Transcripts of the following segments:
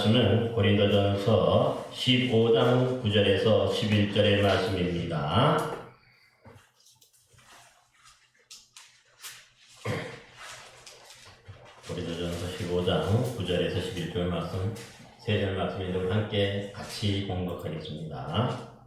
말씀은 고린도전서 15장 9절에서 11절의 말씀입니다. 고린도전서 15장 9절에서 11절 말씀, 세 절 말씀을 함께 같이 공독하겠습니다.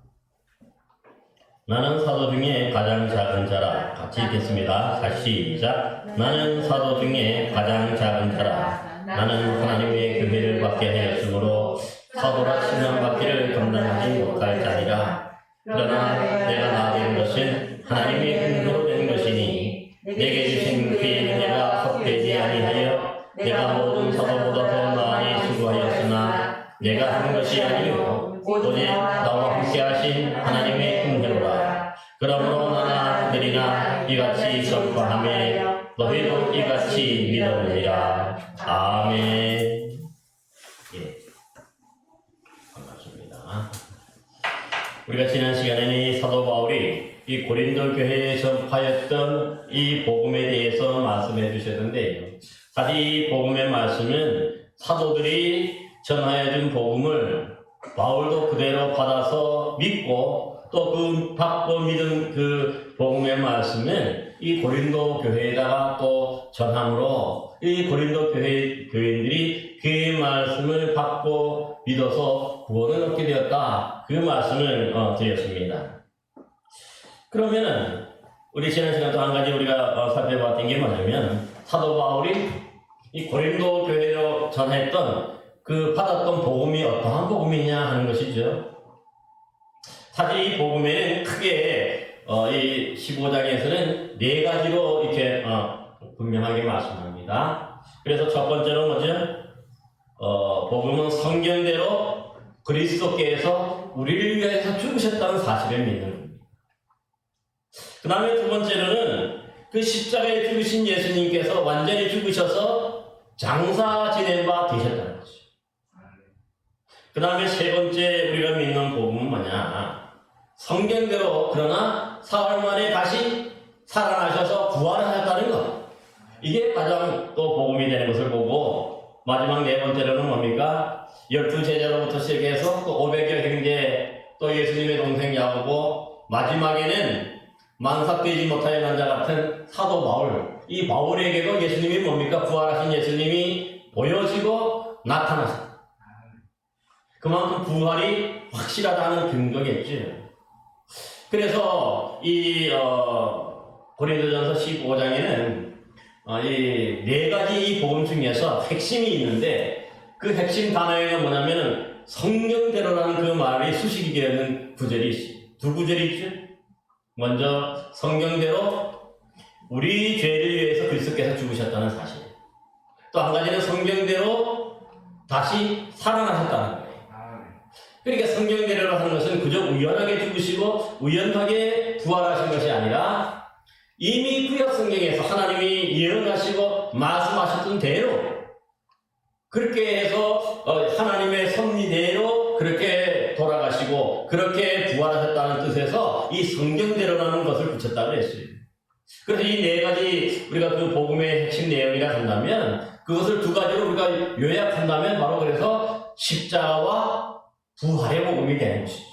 나는 사도 중에 가장 작은 자라. 같이 읽겠습니다. 다시 시작. 나는 사도 중에 가장 작은 자라. 나는 하나님의 교회를 받게 하였으므로 사도라 칭함받기를 감당하지 못할 자니라. 그러나 내가 나된 것은 하나님의 은혜로 된 것이니 내게 주신 그의 은혜가 헛되지 아니하여 내가 모든 사도보다 더 많이 수고하였으나 내가 한 것이 아니요 오직 나와 함께 하신 하나님의 은혜로라. 그러므로 나나 그들이나 이같이 전파하며 너희도 이같이 믿었느니라. 아멘. 예, 반갑습니다. 우리가 지난 시간에는 이 사도 바울이 이 고린도 교회에 전파했던 이 복음에 대해서 말씀해 주셨는데요. 사실 이 복음의 말씀은 사도들이 전하여준 복음을 바울도 그대로 받아서 믿고 또 그 받고 믿은 그 복음의 말씀은 이 고린도 교회에다가 또 전함으로 이 고린도 교인들이 그 말씀을 받고 믿어서 구원을 얻게 되었다. 그 말씀을 드렸습니다. 그러면은 우리 지난 시간 또 한 가지 우리가 살펴봤던 게 뭐냐면 사도 바울이 이 고린도 교회로 전했던 그 받았던 복음이 어떠한 복음이냐 하는 것이죠. 사실 이 복음에는 크게 이 15장에서는 네 가지로 이렇게 분명하게 말씀합니다. 그래서 첫 번째로 뭐죠? 복음은 성경대로 그리스도께서 우리를 위해서 죽으셨다는 사실을 믿는 겁니다. 그 다음에 두 번째로는 그 십자가에 죽으신 예수님께서 완전히 죽으셔서 장사 지낸 바 되셨다는 거죠. 그 다음에 세 번째 우리가 믿는 복음은 뭐냐? 성경대로 그러나 사흘 만에 다시 살아나셔서 부활하셨다는 것. 이게 가장 또 복음이 되는 것을 보고 마지막 네 번째로는 뭡니까? 12제자로부터 시작해서 또 500여 형제 또 예수님의 동생 야고보 마지막에는 만삭되지 못하여 난 자 같은 사도 바울. 이 바울에게도 예수님이 뭡니까? 부활하신 예수님이 보여지고 나타나셨다. 그만큼 부활이 확실하다는 근거겠죠. 그래서 이 고린도전서 15장에는 이 네 가지 이 복음 중에서 핵심이 있는데 그 핵심 단어가 뭐냐면 성경대로라는 그 말이 수식이 되는 구절이 있어요. 두 구절이 있죠. 먼저 성경대로 우리 죄를 위해서 그리스도께서 죽으셨다는 사실. 또 한 가지는 성경대로 다시 살아나셨다는 거예요. 그러니까 성경대로 하는 것은 그저 우연하게 죽으시고 우연하게 부활하신 것이 아니라 이미 구약 성경에서 하나님이 예언하시고 말씀하셨던 대로 그렇게 해서 하나님의 섭리대로 그렇게 돌아가시고 그렇게 부활하셨다는 뜻에서 이 성경대로라는 것을 붙였다고 했어요. 그래서 이 네 가지 우리가 그 복음의 핵심 내용이라 한다면 그것을 두 가지로 우리가 요약한다면 바로 그래서 십자가와 부활의 복음이 되는 것이죠.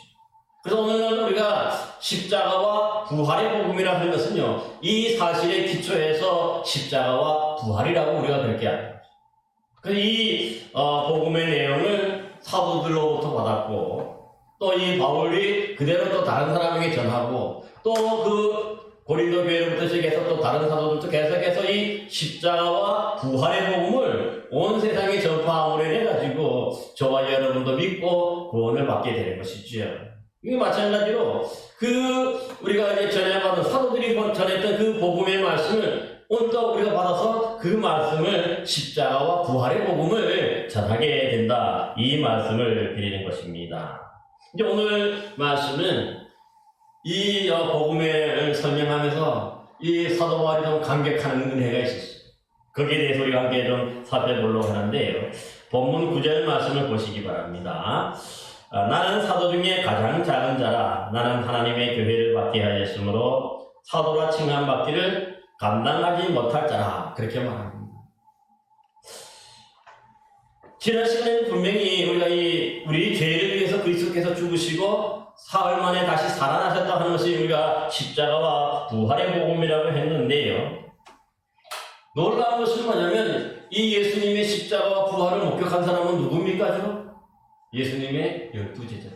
그래서 오늘은 우리가 십자가와 부활의 복음이라 하는 것은요, 이 사실에 기초해서 십자가와 부활이라고 우리가 그렇게 합니다. 그래서 이 복음의 내용을 사도들로부터 받았고, 또 이 바울이 그대로 또 다른 사람에게 전하고, 또 그 고린도 교회로부터 시작해서 또 다른 사도들도 계속해서 이 십자가와 부활의 복음을 온 세상에 전파함으로 해가지고 저와 여러분도 믿고 구원을 받게 되는 것이죠. 이게 마찬가지로 우리가 이제 전해받은 사도들이 전했던 그 복음의 말씀을 오늘 우리가 받아서 그 말씀을 십자가와 부활의 복음을 전하게 된다. 이 말씀을 드리는 것입니다. 이제 오늘 말씀은 이 복음을 설명하면서 이 사도 바울이 좀 감격하는 은혜가 있었어요. 거기에 대해서 우리가 함께 좀 살펴보려고 하는데요. 본문 9절 말씀을 보시기 바랍니다. 나는 사도 중에 가장 작은 자라. 나는 하나님의 교회를 받게 하였으므로 사도라 칭함받기를 감당하지 못할 자라. 그렇게 말합니다. 지난 시간에는 분명히 죽으시고 사흘 만에 다시 살아나셨다 하는 것이 우리가 십자가와 부활의 복음이라고 했는데요. 놀라운 것은 뭐냐면 이 예수님의 십자가와 부활을 목격한 사람은 누굽니까? 예수님의 12제자들이죠.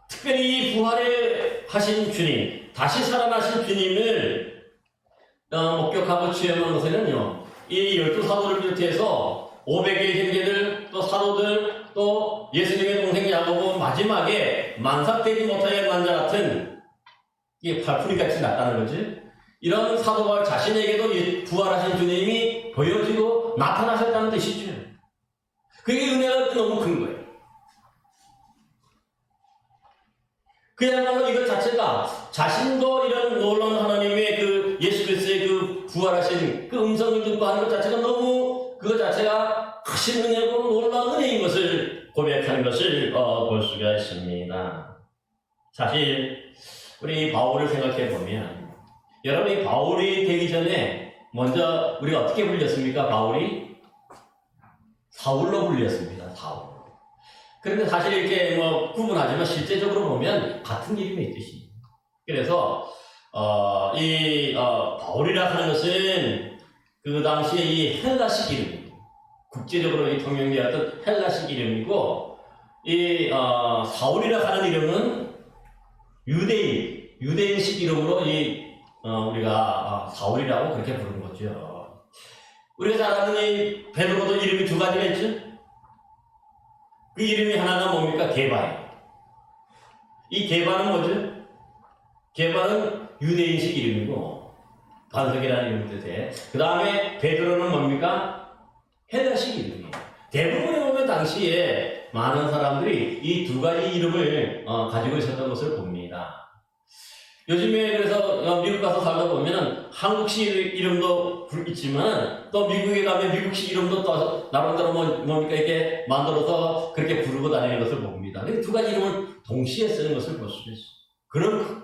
특별히 부활을 하신 주님, 다시 살아나신 주님을 목격하고 체험한 것에는요, 이 12사도를 비롯해서 500의 형제들, 또 사도들, 또 예수님의 동생 야고보, 마지막에 만삭되지 못하여 만자 같은 이게 팔풀이같이 났다는 거지. 이런 사도가 자신에게도 부활하신 주님이 보여지고 나타나셨다는 뜻이죠. 그게 은혜가 너무 큰 거예요. 그야말로 이것 자체가 자신도 이런 놀라운 하나님의 그 예수 그리스도의 그 부활하신 그 음성을 듣고 하는 것 자체가 너무 그것 자체가 크신 은혜고 놀라운 은혜인 것을 고백하는 것을 볼 수가 있습니다. 사실 우리 바울을 생각해 보면 여러분이 바울이 되기 전에 먼저 우리가 어떻게 불렸습니까? 바울이 사울로 불렸습니다. 사울. 그런데 사실 이렇게 구분하지만 실제적으로 보면 같은 이름의 뜻이에요. 그래서 바울이라 하는 것은 그 당시에 이 헬라식 이름이에요. 국제적으로 이 통용되었던 헬라식 이름이고, 이 사울이라 하는 이름은 유대인식 이름으로 우리가 사울이라고 그렇게 부르는 거죠. 우리가 잘 아는 이 베드로도 이름이 두 가지가 있죠. 그 이름이 하나가 뭡니까? 게바예요. 이 게바는 뭐죠? 게바는 유대인식 이름이고 반석이라는 이름 뜻에, 그 다음에 베드로는 뭡니까? 헬라식 이름이에요. 대부분에 보면 당시에 많은 사람들이 이 두 가지 이름을 가지고 있었던 것을 봅니다. 요즘에 그래서 미국 가서 살다 보면 한국식 이름도 있지만 또 미국에 가면 미국식 이름도 또 나름대로 뭡니까 이렇게 만들어서 그렇게 부르고 다니는 것을 봅니다. 두 가지 이름을 동시에 쓰는 것을 볼 수 있어요. 그런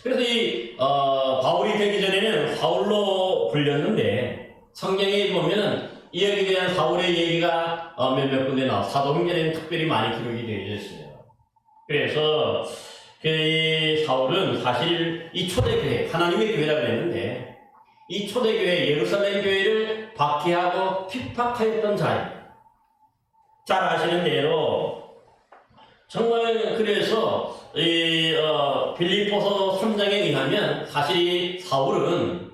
그래서 이 바울이 되기 전에는 사울로 불렸는데 성경에 보면은 이 여기에 대한 사울의 얘기가 몇몇 군데 나와 사도행전에는 특별히 많이 기록이 되어 있어요. 그래서 그 사울은 사실 이 초대교회, 하나님의 교회라고 그랬는데 이 초대교회 예루살렘 교회를 박해하고 핍박하였던 자예요. 잘 아시는 대로 정말 그래서 빌립보서 3장에 의하면 사실 사울은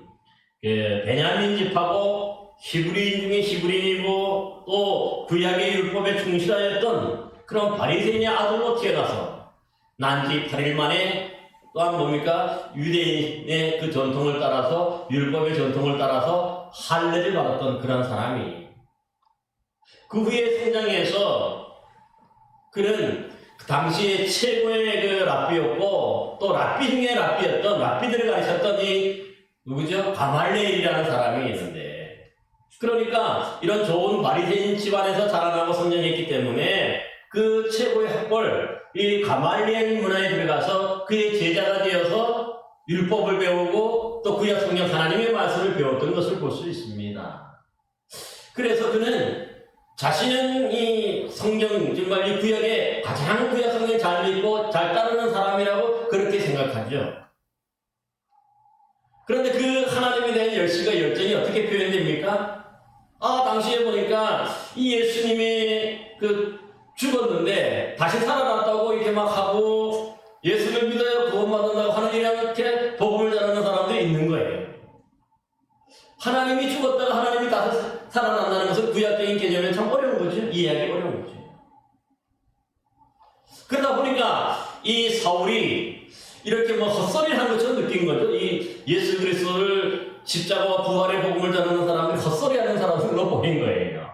베냐민 집하고 히브리인 중에 히브리인이고 또 구약의 율법에 충실하였던 그런 바리새인의 아들로 태어나서 난지 8일 만에 또한 뭡니까? 유대인의 그 전통을 따라서 율법의 전통을 따라서 할례를 받았던 그런 사람이 그 후에 성장해서 그는 그 당시에 최고의 그 랍비였고 또 랍비 중에 랍비였던 랍비들을 가르쳤던 이 누구죠? 가말리엘이라는 사람이 있는데, 그러니까 이런 좋은 바리새인 집안에서 자라나고 성장했기 때문에 그 최고의 학벌 이 가말리엘 문화에 들어가서 그의 제자가 되어서 율법을 배우고 또 구약 성경 하나님의 말씀을 배웠던 것을 볼 수 있습니다. 그래서 그는 자신은 이 성경 정말 이 구약에 가장 구약 성경을 잘 읽고 잘 따르는 사람이라고 그렇게 생각하죠. 그런데 그 하나님에 대한 열정이 어떻게 표현됩니까? 당시에 보니까 이 예수님이 죽었는데 다시 살아났다고 이렇게 막 하고 예수를 믿어야 구원받는다고 하는 이렇게 복음을 전하는 사람들이 있는 거예요. 하나님이 죽었다가 하나님이 다시 살아난다는 것은 구약적인 개념에 참 어려운 거죠. 이해하기 어려운 거죠. 그러다 보니까 이 사울이 이렇게 헛소리를 한 것처럼 느낀 거죠. 이 예수 그리스도를 십자가와 부활의 복음을 전하는 사람을 헛소리하는 사람으로 보인 거예요.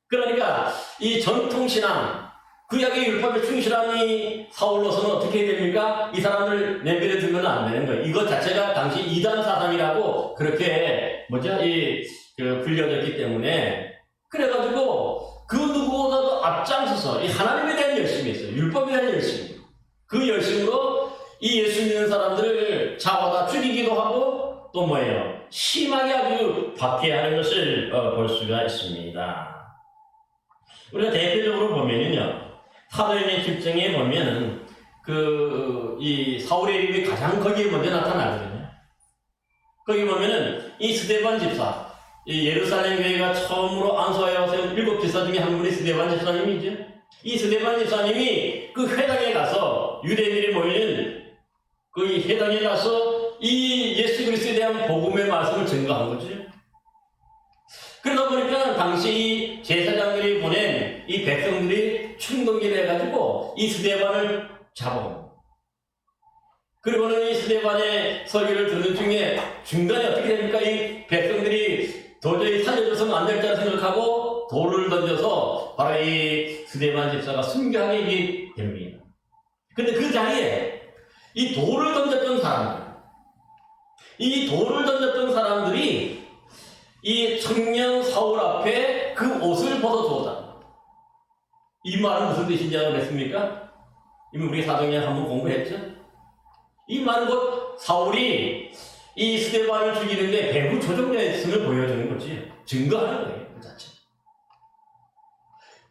그러니까 이 전통신앙, 구약의 율법에 충실한 이 사울로서는 어떻게 됩니까? 이 사람을 내버려 두면 안 되는 거예요. 이것 자체가 당시 이단 사상이라고 그렇게 불려졌기 때문에, 그래가지고 그 누구보다도 앞장서서 이 하나님에 대한 열심이 있어요. 율법에 대한 열심. 그 열심으로 이 예수 믿는 사람들을 잡아다 죽이기도 하고 또 심하게 아주 박해하는 것을 볼 수가 있습니다. 우리가 대표적으로 보면은요, 사도행전 10장에 보면은 이 사울의 이름이 가장 거기에 먼저 나타나거든요. 거기 보면은 이 스데반 집사, 이 예루살렘 교회가 처음으로 안수하여 세운 7 집사 중에 한 분이 스데반 집사님이죠. 이 스데반 집사님이 그 회당에 가서 유대인들이 모이는 그 회당에 가서 이 예수 그리스도에 대한 복음의 말씀을 증거한 거죠. 그러다 보니까 당시 이 제사장들이 보낸 이 백성들이 충동기를 해가지고 이 스데반을 잡아옵니다. 그리고는 이 스데반의 설교를 듣는 중에 중간에 어떻게 됩니까? 이 백성들이 도저히 살려줘서는 안 될 거라 생각하고 돌을 던져서 바로 이 스데반 집사가 순교하게 됩니다. 근데 그 자리에 이 돌을 던졌던 사람들이 이 청년 사울 앞에 그 옷을 벗어주었다. 이 말은 무슨 뜻인지 알겠습니까? 이미 우리 사도행전 한번 공부했죠? 이 말은 곧 사울이 이 스데반을 죽이는데 배후 조종자였음을 보여주는 거지. 증거하는 거예요, 그 자체.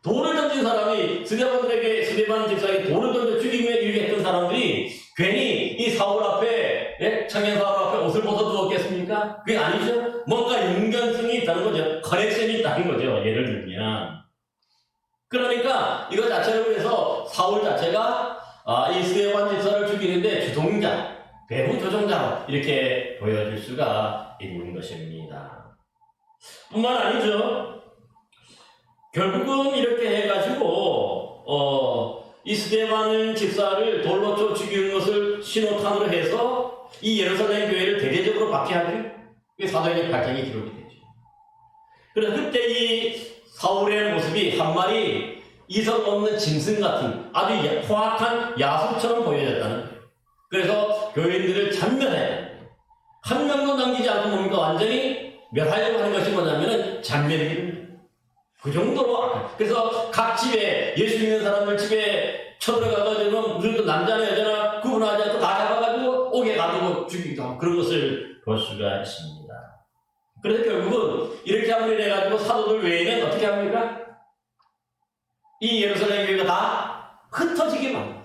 돌을 던진 사람이 스데반 집사에게 돌을 던져 죽이며 이렇게 했던 사람들이 괜히 이 사울 앞에, 청년 사울 앞에 옷을 벗어두었겠습니까? 그게 아니죠. 뭔가 연관성이 있다는 거죠. 커넥션이 있다는 거죠. 예를 들면. 그러니까 이거 자체로 해서 사울 자체가 이 스데반 집사를 죽이는데 주동자, 배후 조종자로 이렇게 보여줄 수가 있는 것입니다. 뿐만 아니죠. 결국은 이렇게 해가지고 이 스데반 집사를 돌로 쳐 죽이는 것을 신호탄으로 해서 이 예루살렘 교회를 대대적으로 박해하죠. 그게 사도행전 8장에 기록이 되죠. 그래서 그때 이 사울의 모습이 한 마리 이성 없는 짐승 같은 아주 포악한 야수처럼 보여졌다는 거예요. 그래서 교인들을 잔멸해야 한 명도 남기지 않고 뭡니까? 완전히 멸하려고 하는 것이 뭐냐면은 잔멸입니다. 그 정도로 악한. 그래서 각 집에 예수 믿는 사람들 집에 쳐들어가가지고 무슨 남자나 여자나 구분하지 않고 다 잡아가지고 옥에 가두고 죽이기도 하고 그런 것을 볼 수가 있습니다. 그래서 결국은 이렇게 한번 해가지고 사도들 외에는 어떻게 합니까? 이 예루살렘 교회가 다 흩어지게 만듭니다.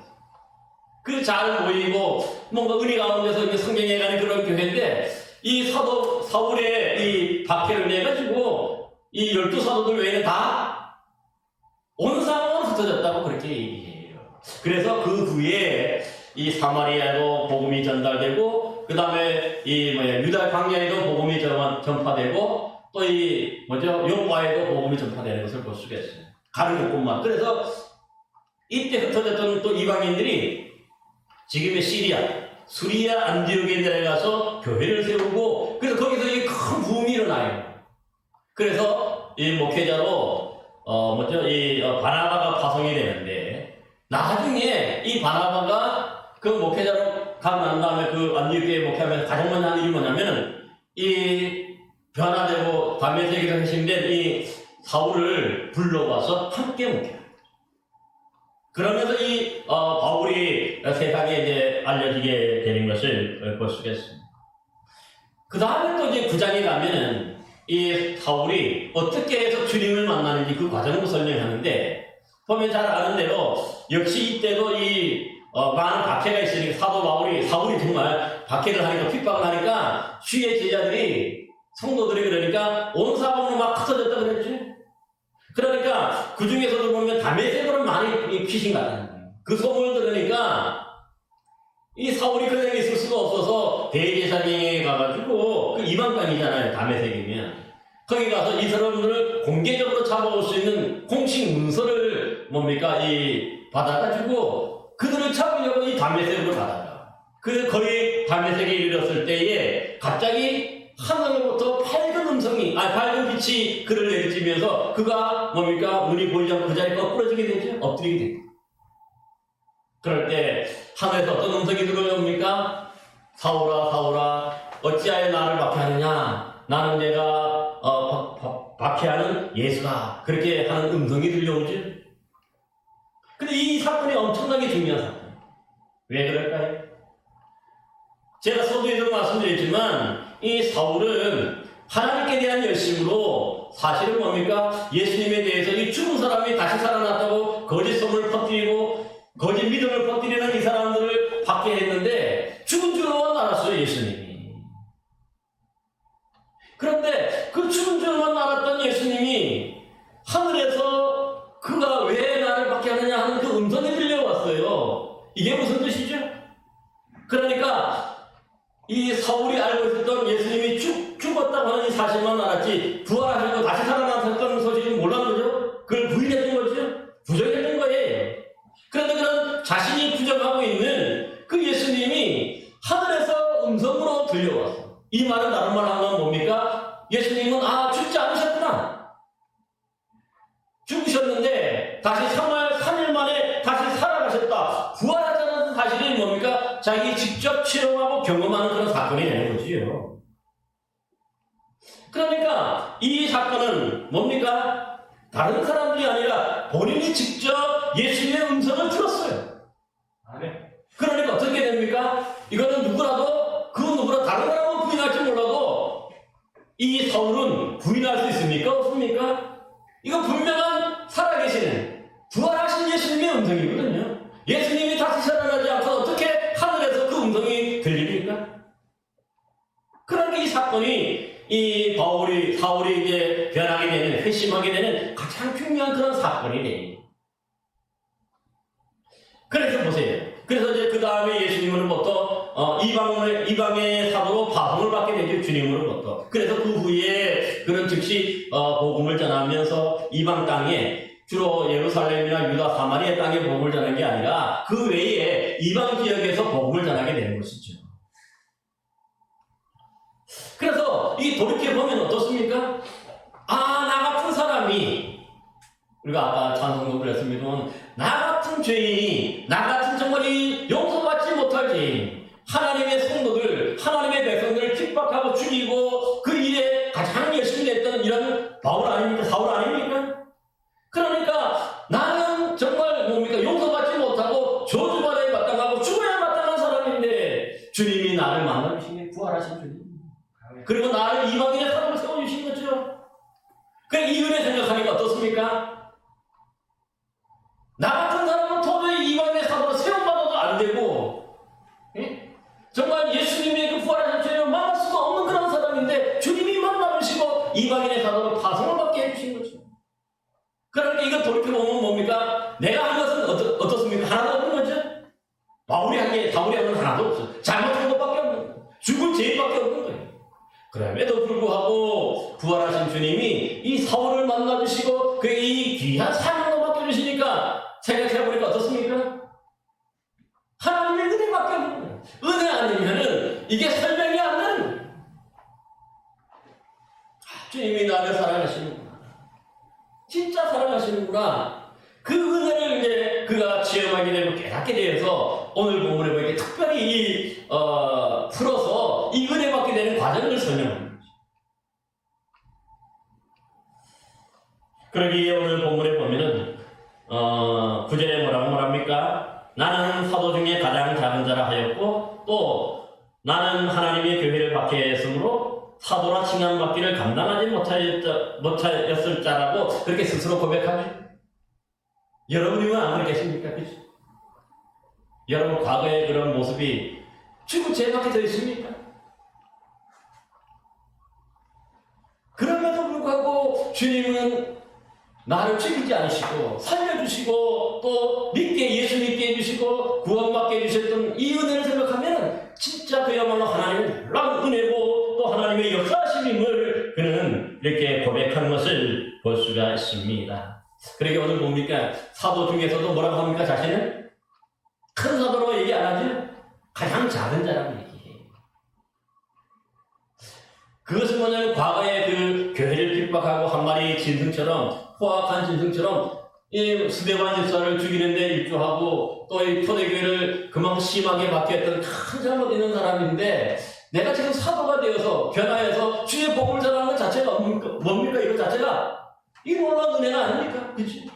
그 잘 모이고 뭔가 은혜 가운데서 이제 성경에 가는 그런 교회인데 이 사울의 이 박해를 내가지고 이 12사도들 외에는 다 온 상황으로 흩어졌다고 그렇게 얘기해요. 그래서 그 후에 이 사마리아에도 복음이 전달되고 그 다음에 유다 광야에도 복음이 전파되고 또 요바에도 복음이 전파되는 것을 볼 수가 있어요. 가는 곳뿐만. 그래서 이때 흩어졌던 또 이방인들이 지금의 수리아 안디옥에 내려가서 교회를 세우고 그래서 거기서 이 큰 부흥이 일어나요. 그래서 이 목회자로 바나바가 파송이 되는데 나중에 이 바나바가 그 목회자로 가고 난 다음에 그 안디옥에 목회하면서 가장 먼저 하는 일이 뭐냐면 이 변화되고 담에색에서 회심된 이 사울을 불러와서 함께 목회합니다. 그러면서 이 바울이 세상에 이제 알려지게 되는 것을 볼 수가 있습니다. 그 다음에 또 이제 9장에 가면은 이 사울이 어떻게 해서 주님을 만나는지 그 과정도 설명하는데 보면 잘 아는 대로 역시 이때도 많은 박해가 있으니까 사울이 정말 박해를 하니까 핍박을 하니까 주의 제자들이 성도들이 그러니까 온 사방으로 막 흩어졌다 그랬지. 그러니까 그 중에서도 보면 다메섹으로 많이 귀신 같다는 거예요. 그 소문을 들으니까 이 사울이 그냥 있을 수가 없어서 대제사장에 가가지고 그 이방 땅이잖아요. 다메섹이면 거기 가서 이 사람들을 공개적으로 잡아올 수 있는 공식 문서를 받아가지고 그들을 잡으려고 이 다메섹으로 가다가 거의 다메섹에 이르렀을 때에 갑자기 하늘로부터 밝은 빛이 그를 내리치면서 그가 눈이 보이지 않고 그 자리에 거꾸러지게 되죠. 엎드리게 되죠. 그럴 때 하늘에서 어떤 음성이 들어옵니까? 사울아 사울아 어찌하여 나를 박해하느냐? 나는 내가 박해하는 예수다. 그렇게 하는 음성이 들려오죠. 근데 이 사건이 엄청나게 중요한 사건이에요. 왜 그럴까요? 제가 서두에도 말씀드렸지만 이 사울은 하나님께 대한 열심으로 사실은 뭡니까? 예수님에 대해서 이 죽은 사람이 다시 살아났다고 거짓 소문을 퍼뜨리고 거짓 믿음을 퍼뜨리는 이 사람들을 받게 했는데 죽은 줄만 알았어요, 예수님이. 그런데 그 죽은 줄만 알았던 예수님이 하늘에서 그가 왜 나를 받게 하느냐 하는 그 음성이 들려왔어요. 이게 무슨 뜻이죠? 그러니까 이 사울이 알고 있었던 예수님이 죽었다고 하는 이 사실만 알았지 부활하시고 다시 살아나셨다는 소식은 몰랐는 거죠. 그걸 부인했던 거죠. 부정했던 거예요. 그런데 그런 자신이 부정하고 있는 그 예수님이 하늘에서 음성으로 들려왔어. 이 말은 다른 말 하면 뭡니까? 예수님은 죽지 않으셨구나. 죽으셨는데 다시 3일 만에 다시 살아가셨다. 부활하자는 사실이 뭡니까? 자기 직접 체험하고 경험하는 그런 사건이 되는 거지요. 그러니까 이 사건은 뭡니까? 다른 사람들이 아니라 본인이 직접 예수님의 음성을 들었어요. 그러니까 어떻게 됩니까? 이거는 누구라도 그 누구라 다른 사람은 부인할지 몰라도 이 사울은 부인할 수 있습니까? 없습니까? 이거 분명한 살아계시는 부활하신 예수님의 음성이거든요. 예수님이 다시 살아나지 않고 어떻게 하늘에서 그 음성이 들립니까? 그러니까 이 사건이 이 사울이 이제 변하게 되는, 회심하게 되는 가장 중요한 그런 사건이 돼요. 그래서 보세요. 그래서 이제 그 다음에 예수님으로부터 이방의 사도로 파송을 받게 되죠. 주님으로부터. 그래서 그 후에 그런 즉시 복음을 전하면서 이방 땅에 주로 예루살렘이나 유다 사마리아 땅에 복음을 전하는 게 아니라 그 외에 이방 지역에서 복음을 전하게 되는 것이죠. 그래서 이 돌이켜보면 어떻습니까? 나 같은 사람이, 우리가 아까 찬송곡을 했습니다만, 나 같은 죄인이, 나 같은 정말 이 용서받지 못할 죄인, 하나님의 성도들, 하나님의 백성들을 핍박하고 죽이고 그 일에 가장 열심히 했던 이런 바울 아닙니까? 사울 아닙니까? 그러니까 나는 정말 뭡니까? 용서받지 못하고 저주받아야 마땅하고 죽어야 마땅한 사람인데 주님이 나를 만나주시니 부활하신 주님. 그리고 나를 이방인의 사람을 세워주신 거죠. 그래, 이 은혜 생각하니까 어떻습니까? 나 같은 사람은 도저히 이방인의 사람으로 세움받아도 안 되고, 정말 예수님의 그 부활하신 주님을 만날 수가 없는 그런 사람인데 주님이 만나주시고 이방인의 사도로 파송을 받게 해주신 거죠. 그러니까 이거 돌이켜보면 뭡니까? 내가 한 것은 어떻습니까? 하나도 없는 거죠. 사울이 한 건 하나도 없어요. 잘못한 것밖에 없는 거예요. 죽은 죄밖에 없는 거예요. 그럼에도 불구하고 부활하신 주님이 이 사울을 만나주시고 그 이 귀한 사명을 맡겨주시니까 생각해보니까 어떻습니까? 하나님의 은혜밖에 없는 거예요. 은혜 아니면은 이게 설명이 안 되는 거예요. 주님이 나를 사랑하시는구나. 진짜 사랑하시는구나. 그 은혜를 이제 그가 체험하게 되고 깨닫게 되어서 오늘 본문에 보니까 특별히 풀어서 이 은혜 받게 되는 과정을 설명합니다. 그러기에 오늘 본문에 보면은 9절에 뭐랍니까? 나는 사도 중에 가장 작은 자라 하였고 또 나는 하나님의 교회를 받게 했으므로 사도라 칭함받기를 감당하지 못하였을 자라고 그렇게 스스로 고백하죠. 여러분이면 안 그러겠습니까? 그렇죠? 여러분 과거의 그런 모습이 지금 제 밖에 더 있습니까? 그럼에도 불구하고 주님은 나를 죽이지 않으시고 살려주시고 또 예수 믿게 해주시고 구원받게 해주셨던 이 은혜를 생각하면 진짜 그야말로 하나님의 놀라운 은혜고 또 하나님의 역사하심임을 그는 이렇게 고백하는 것을 볼 수가 있습니다. 그러게 오늘 뭡니까? 사도 중에서도 뭐라고 합니까? 자신은 큰 사도로 얘기 안 하죠? 가장 작은 자라고 얘기해요. 그것은 뭐냐면 과거에 그 교회를 핍박하고 한 마리 짐승처럼 포악한 짐승처럼 이 스데반 집사를 죽이는데 일조하고 또 이 초대교회를 그만큼 심하게 박해했던 큰 잘못 있는 사람인데 내가 지금 사도가 되어서 변화해서 주의 복음을 전하는 것 자체가 뭡니까? 이거 자체가 이 놀라운 은혜가 아닙니까? 그치?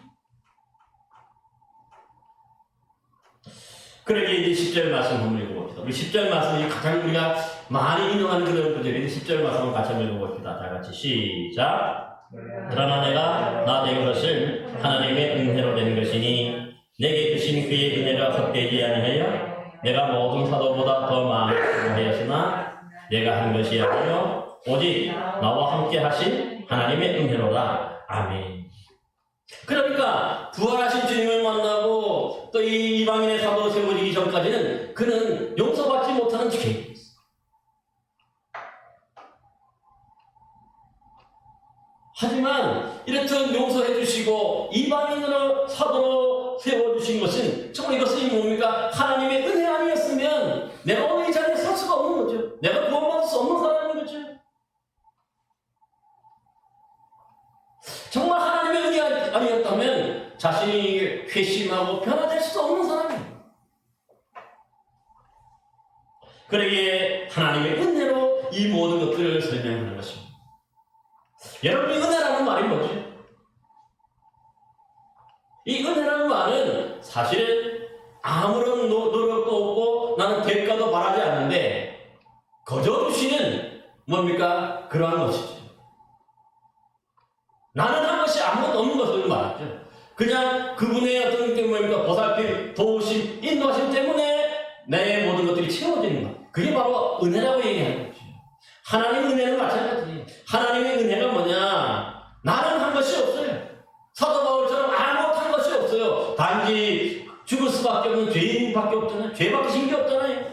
그러게 이제 10절 말씀 한번 읽어봅시다. 우리 10절 말씀이 가장 우리가 많이 인용하는 그런 구절인데 10절 말씀을 같이 한번 읽어봅시다. 다 같이 시작. 그러나 내가 나 된 것은 하나님의 은혜로 된 것이니 내게 주신 그의 은혜가 헛되지 아니하여 내가 모든 사도보다 더 마음을 수고하였으나 내가 한 것이 아니요 오직 나와 함께 하신 하나님의 은혜로다. 아멘. 그러니까 부활하신 주님을 만나고 또 이 이방인의 사도로 세워지기 전까지는 그는 용서받지 못하는 죄인이었어요. 하지만 이렇듯 용서해 주시고 이방인으로 사도로 세워주신 것은 정말 이것이 뭡니까? 하나님의 은혜 아니었으면 내가 오늘 이 자리에 설 수가 없는 거죠. 내가 구원받을 수 없는 사람인 거죠. 정말 하나님의 은혜 아니었다면 자신이 회심하고 변화될 수 없는 사람이에요. 그러기에 하나님의 은혜로 이 모든 것들을 설명하는 것입니다. 여러분, 이 은혜라는 말이 뭐죠? 이 은혜라는 말은 사실은 아무런 노력도 없고 나는 대가도 바라지 않는데 거저 주시는 뭡니까? 그러한 것이죠. 나는 한 것이 아무것도 없는 것을 말하죠. 그냥 그분의 어떤 뭡니까? 보살핌, 도우심, 인도하심 때문에 내 모든 것들이 채워지는 것. 그게 바로 은혜라고 얘기하는 거죠. 하나님의 은혜는 마찬가지예요. 하나님의 은혜가 뭐냐? 나는 한 것이 없어요. 사도 바울처럼 아무것도 한 것이 없어요. 단지 죽을 수밖에 없는 죄인밖에 없잖아요. 죄밖에 진 게 없잖아요.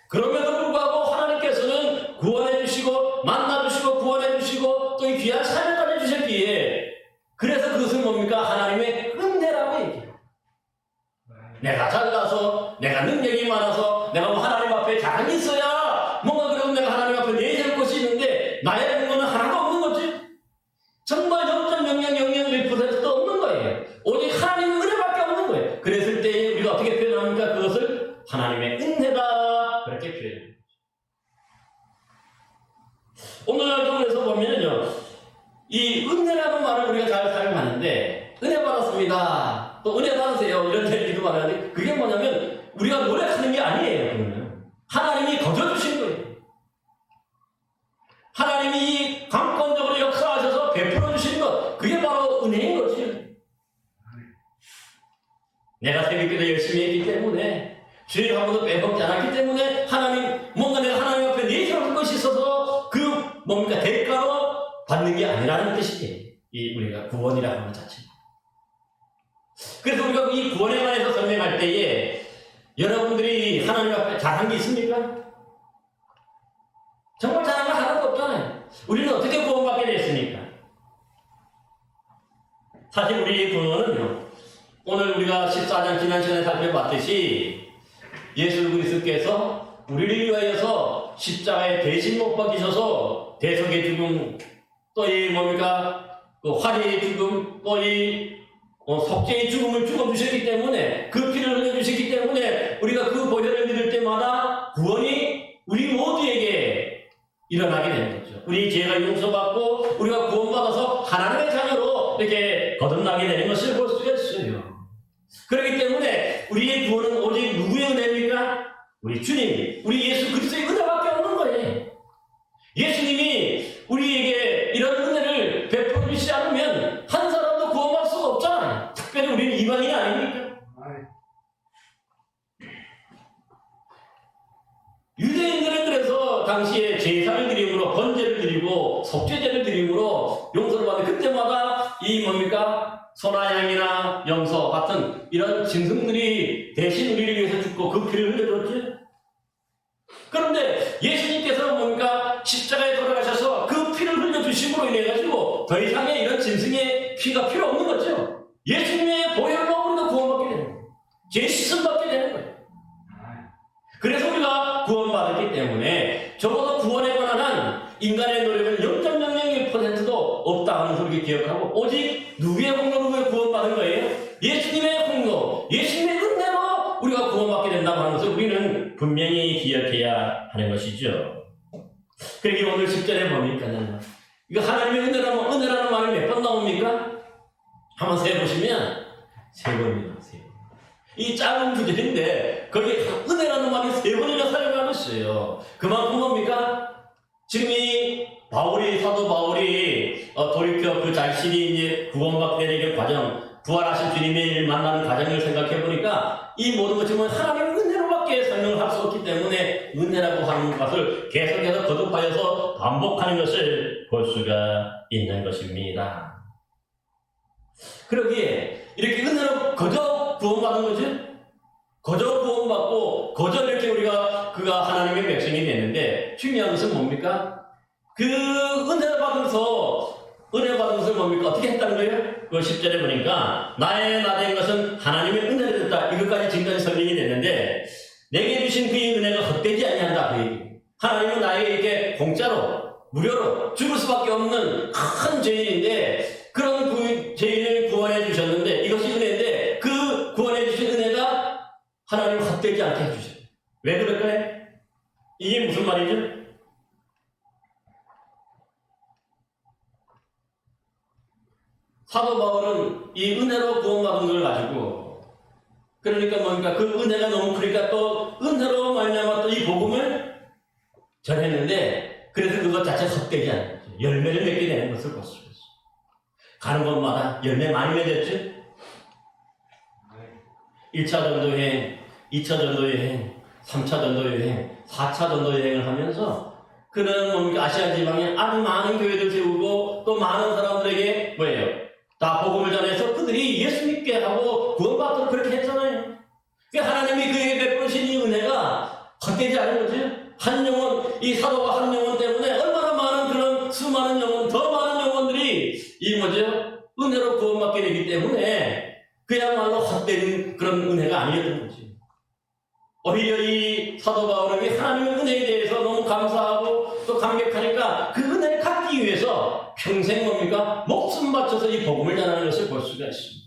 그럼에도 불구하고 하나님께서는 구원해 주시고 만나 주시고 구원해 주시고 또 이 귀한 삶을까지 주셨기에 그래서 그것은 뭡니까? 하나님의 은혜라고 얘기해요. 내가 잘나서 내가 능력이 많아서 내가 뭐 하나님 앞에 자랑이 있어야 뭔가 그래도 내가 하나님 앞에 내세울 것이 있는데 나의 근거는 하나도 없는 거지. 정말 0.0001%도 없는 거예요. 오직 하나님의 은혜밖에 없는 거예요. 그랬을 때 우리가 어떻게 표현합니까? 그것을 하나님의 은혜다 그렇게 표현합니다. 오늘날도 그래서 보면요, 이 은혜라는 말을 우리가 잘 사용하는데 은혜 받았습니다. 또 은혜 받으세요. 이런 얘기도 많은데 그게 뭐냐면 우리가 노력하는 게 아니에요. 그러면 하나님이 거저 주신 거예요. 하나님이 강권적으로 역사하셔서 베풀어 주신 것, 그게 바로 은혜인 것이에요. 내가 새벽기도 열심히 했기 때문에 주일 한 번도 빼먹지 않았기 때문에 뭔가 내가 하나님 앞에 내세울 것이 있어서 그 뭡니까? 대가로 받는 게 아니라는 뜻이에요. 이 우리가 구원이라고 하는 자체입니다. 그래서 우리가 이 구원에 관해서 설명할 때에 여러분들이 하나님 앞에 잘한 게 있습니까? 정말 잘한 거 하나도 없잖아요. 우리는 어떻게 구원받게 됐습니까? 사실 우리 구원은요, 오늘 우리가 14장 지난 시간에 살펴봤듯이 예수 그리스도께서 우리를 위하여서 십자가에 대신 못 박히셔서 대속의 죽음, 또 이 뭡니까? 그 화재의 죽음, 또 이 속죄의 죽음을 죽어주셨기 때문에, 그 피를 흘려주셨기 때문에 우리가 그 보혈을 믿을 때마다 구원이 우리 모두에게 일어나게 되는 거죠. 우리 죄가 용서받고 우리가 구원받아서 하나님의 자녀로 이렇게 거듭나게 되는 것을 볼 수가 있어요. 그렇기 때문에 우리의 구원은 오직 누구의 은혜입니까? 우리 주님, 우리 예수 그리스도의 은혜밖에 없는 거예요. 예수님이 우리에게 이런 은혜를 베풀어 주시지 않으면 한 사람도 구원받을 수가 없잖아요. 특별히 우리는 이방인이 아닙니까? 유대인들은 그래서 당시에 제사를 드림으로 번제를 드리고 속죄제를 드림으로 용서를 받는 그때마다 이 뭡니까? 소나 양이나 염소 같은 이런 짐승들이 대신 우리를 위해서 죽고 그 피를 흘려줬지. 그런데 예수님께서는 뭡니까? 십자가에 돌아가셔서 그 피를 흘려주심으로 인해가지고 더 이상의 이런 짐승의 피가 필요 없는 거죠. 예수님의 보혈로 우리가 구원받게 되는 거예요. 죄 씻음 받게 되는 거예요. 그래서 우리가 구원받았기 때문에 적어도 구원에 관한 인간의 노력은 0.001%도 없다 하는 소리를 기억하고 오직 누구의 공로로 구원받은 거예요? 예수님의 공로, 예수님의 은혜로 우리가 구원받게 된다고 하는 것을 우리는 분명히 기억해야 하는 것이죠. 그러기 오늘 10절에 보니까는 이거 하나님의 은혜라는 말이 몇 번 나옵니까? 한번 세보시면 3번이나 3번. 이 작은 구절인데 거기에 은혜라는 말이 3번이나 사용하고 있어요. 그만큼 뭡니까? 지금 이 사도 바울이 돌이켜 그 자신이 이제 구원받게 되는 과정, 부활하신 주님의 만나는 과정을 생각해 보니까 이 모든 것이 하나님의 은혜로밖에 설명을 할 수 없기 때문에 은혜라고 하는 것을 계속해서 거듭하여서 반복하는 것을 볼 수가 있는 것입니다. 그러기에 이렇게 은혜로 거저 구원받은 거지? 거저 구원받고 거저 이렇게 그가 하나님의 백성이 됐는데 중요한 것은 뭡니까? 그 은혜 받은 것을 뭡니까? 어떻게 했다는 거예요? 그 10절에 보니까 나의 나 된 것은 하나님의 은혜를 줬다. 이것까지 지금까지 설명이 됐는데 내게 주신 그의 은혜가 헛되지 아니한다. 그 얘기. 하나님은 나에게 공짜로 무료로 죽을 수밖에 없는 큰 죄인인데 그런 그 죄인을 구원해 주셨는데 이것이 은혜인데 그 구원해 주신 은혜가 하나님을 헛되지 않게 해주셨어요. 왜 그럴까요? 이게 무슨 말이죠? 사도 바울은 이 은혜로 구원받은 걸 가지고 그러니까 뭡니까? 그 은혜가 너무 크니까 또 은혜로 말미암아 또 이 복음을 전했는데 그래서 그것 자체가 헛되지 않는 거죠. 열매를 맺게 되는 것을 볼 수 있어요. 가는 곳마다 열매 많이 맺었죠? 1차 전도 여행, 2차 전도 여행, 3차 전도 여행, 4차 전도 여행을 하면서 그는 뭡니까? 아시아 지방에 아주 많은 교회를 세우고 또 많은 사람들에게 뭐예요? 다 복음을 전해서 그들이 예수 믿게 하고 구원받도록 그렇게 했잖아요. 하나님이 그에게 베푸신 이 은혜가 헛되지 않은 거죠. 한 영혼, 이 사도가 한 영혼 때문에 얼마나 많은 그런 수많은 영혼, 더 많은 영혼들이 은혜로 구원받게 되기 때문에 그야말로 헛된 그런 은혜가 아니었던 거지. 오히려 이 사도 바울이 하나님의 은혜에 대해서 너무 감사하고 또 감격하니까 그 은혜를 갖기 위해서 평생 뭡니까? 목숨 바쳐서 이 복음을 전하는 것을 볼 수가 있습니다.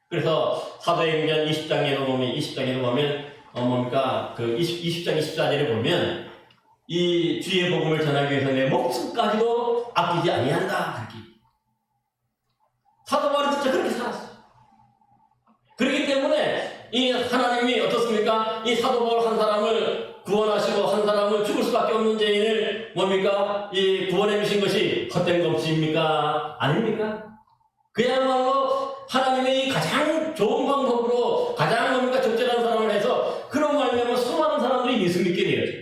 그래서 사도행전 20장에도 보면 뭡니까? 그 20장 24절에 보면 이 주의 복음을 전하기 위해서 내 목숨까지도 아끼지 아니한다. 그렇게. 사도 바울은 진짜 그렇게 살았어요. 그렇기 때문에 이 하나님이 어떻습니까? 이 사도 바울 한 사람을 구원하시고 한 사람을 죽을 수밖에 없는 죄인을 뭡니까? 이 구원해 주신 것이 헛된 것입니까? 아닙니까? 그야말로 하나님의 가장 좋은 방법으로 가장 뭡니까? 적절한 사람을 해서 그런 말미암아 수많은 사람들이 예수 믿게 되어져.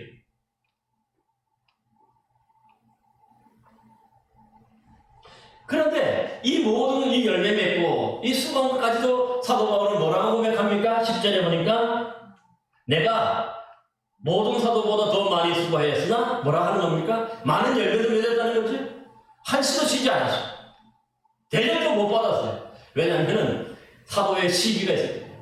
그런데 이 모든 이 열매 맺고 이 수고한 것까지도 사도 바울은 뭐라고 고백합니까? 10절에 보니까 내가 모든 사도보다 더 많이 수고하였으나 뭐라 하는 겁니까? 많은 열매를 맺었다는 거죠. 한시도 쉬지 않았어요. 대접도 못 받았어요. 왜냐하면 사도의 시기가 있었기 때문에.